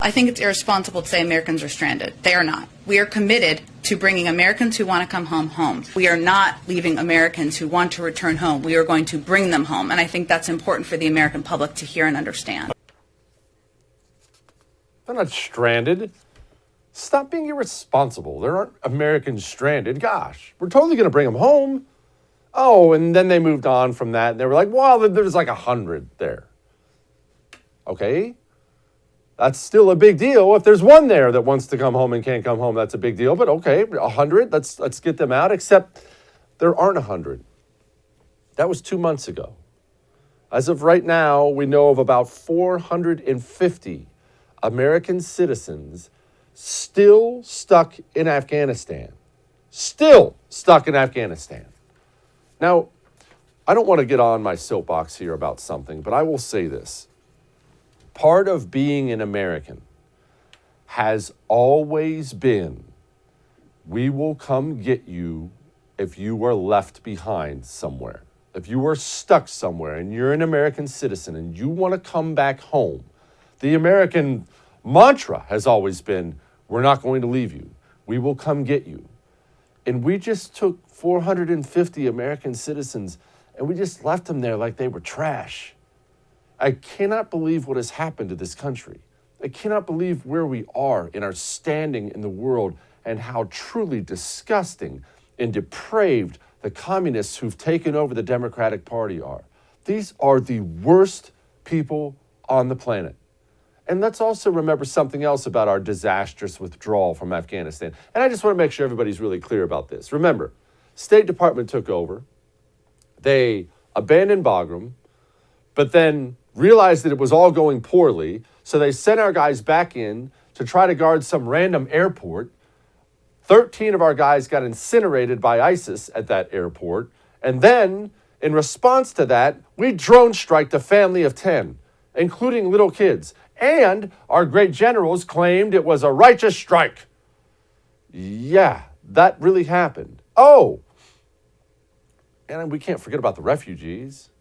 I think it's irresponsible to say Americans are stranded. They are not. We are committed to bringing Americans who want to come home. We are not leaving Americans who want to return home. We are going to bring them home. And I think that's important for the American public to hear and understand. They're not stranded. Stop being irresponsible. There aren't Americans stranded. Gosh, we're totally going to bring them home. Oh, and then they moved on from that. And they were like, well, there's like 100 there. Okay. That's still a big deal. If there's one there that wants to come home and can't come home, that's a big deal. But okay, 100, let's get them out, except there aren't 100. That was 2 months ago. As of right now, we know of about 450 American citizens still stuck in Afghanistan. Still stuck in Afghanistan. Now, I don't want to get on my soapbox here about something, but I will say this. Part of being an American has always been, we will come get you if you are left behind somewhere. If you are stuck somewhere and you're an American citizen and you want to come back home, the American mantra has always been, we're not going to leave you. We will come get you. And we just took 450 American citizens and we just left them there like they were trash. I cannot believe what has happened to this country. I cannot believe where we are in our standing in the world and how truly disgusting and depraved the communists who've taken over the Democratic Party are. These are the worst people on the planet. And let's also remember something else about our disastrous withdrawal from Afghanistan. And I just want to make sure everybody's really clear about this. Remember, State Department took over. They abandoned Bagram, but then realized that it was all going poorly, so they sent our guys back in to try to guard some random airport. 13 of our guys got incinerated by ISIS at that airport, and then, in response to that, we drone striked a family of 10, including little kids, and our great generals claimed it was a righteous strike. Yeah, that really happened. Oh, and we can't forget about the refugees.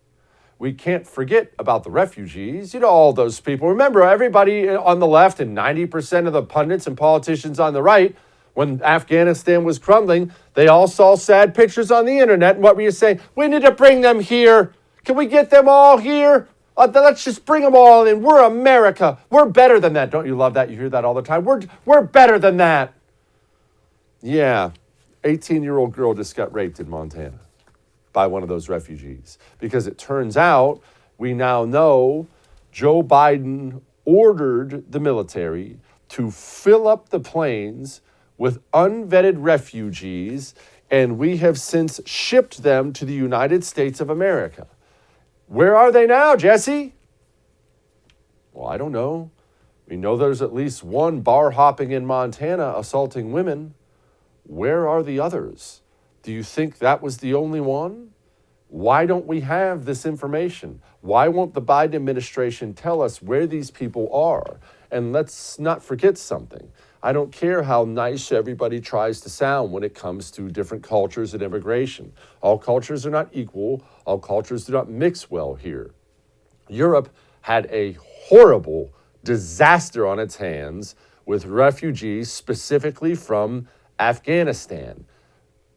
We can't forget about the refugees. You know, all those people. Remember, everybody on the left and 90% of the pundits and politicians on the right, when Afghanistan was crumbling, they all saw sad pictures on the internet. And what were you saying? We need to bring them here. Can we get them all here? Let's just bring them all in. We're America. We're better than that. Don't you love that? You hear that all the time. We're better than that. Yeah, 18-year-old girl just got raped in Montana by one of those refugees, because it turns out we now know Joe Biden ordered the military to fill up the planes with unvetted refugees, and we have since shipped them to the United States of America. Where are they now, Jesse? Well, I don't know. We know there's at least one bar hopping in Montana assaulting women. Where are the others? Do you think that was the only one? Why don't we have this information? Why won't the Biden administration tell us where these people are? And let's not forget something. I don't care how nice everybody tries to sound when it comes to different cultures and immigration. All cultures are not equal. All cultures do not mix well here. Europe had a horrible disaster on its hands with refugees specifically from Afghanistan.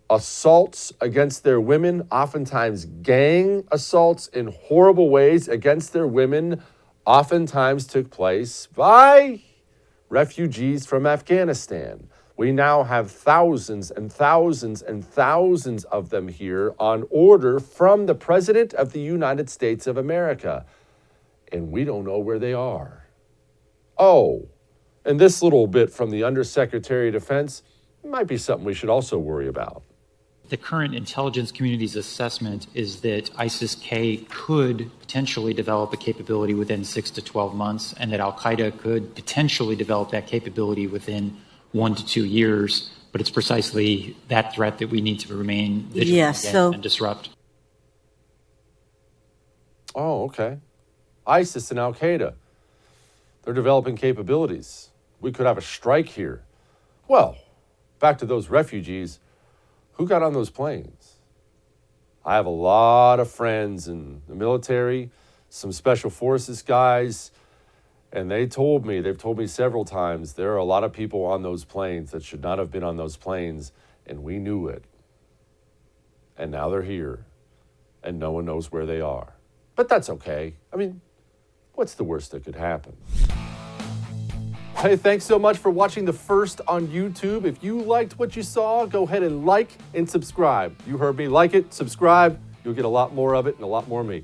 Assaults against their women, oftentimes gang assaults in horrible ways against their women, oftentimes took place by refugees from Afghanistan. We now have thousands and thousands and thousands of them here on order from the President of the United States of America. And we don't know where they are. Oh, and this little bit from the Undersecretary of Defense might be something we should also worry about. The current intelligence community's assessment is that ISIS-K could potentially develop a capability within 6 to 12 months, and that al-Qaeda could potentially develop that capability within 1 to 2 years. But it's precisely that threat that we need to remain vigilant against and disrupt. Oh, okay. ISIS and al-Qaeda, they're developing capabilities. We could have a strike here. Well, back to those refugees. Who got on those planes? I have a lot of friends in the military, some special forces guys, And they've told me several times, there are a lot of people on those planes that should not have been on those planes, and we knew it. And now they're here, and no one knows where they are. But that's okay. I mean, what's the worst that could happen? Hey, thanks so much for watching The First on YouTube. If you liked what you saw, go ahead and like and subscribe. You heard me. Like it, subscribe. You'll get a lot more of it and a lot more of me.